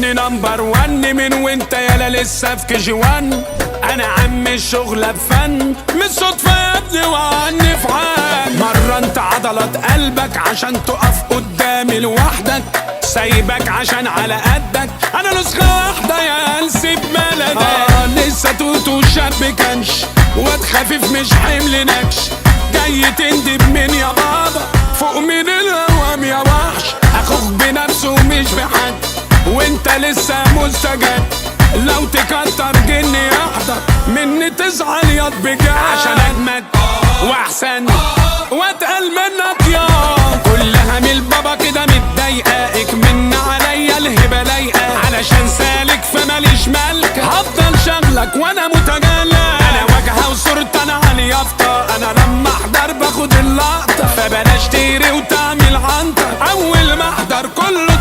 مني نمبر ون من وانت يالا لسه في كي جي وان. انا عم الشغلة بفن مش صدفة يا ابني وعني في عام. مرنت عضلات قلبك عشان تقف قدامي لوحدك، سايبك عشان على قدك، انا نسخة واحدة يا انسب بلدك. لسه توتو شاب كنش واد خفيف مش حمل نكش، جاي تندب من يا بابا فوق من الهوام يا وحش. اخوك بنفسه مش بحد وانت لسه مستجد، لو تكتر جني يحضر مني تزعل ياض بجد، عشان اجمد واحسن واتقل منك يا. كلها من البابا كده متضايقه، من عليا الهبه لايقه، علشان سالك فماليش ملك، هفضل شغلك وانا متجلى. انا واجهه وصورتي انا على اليافطه، انا لما احضر باخد اللقطه، فبلاش تيري وتعمل عنتر، اول ما احضر كله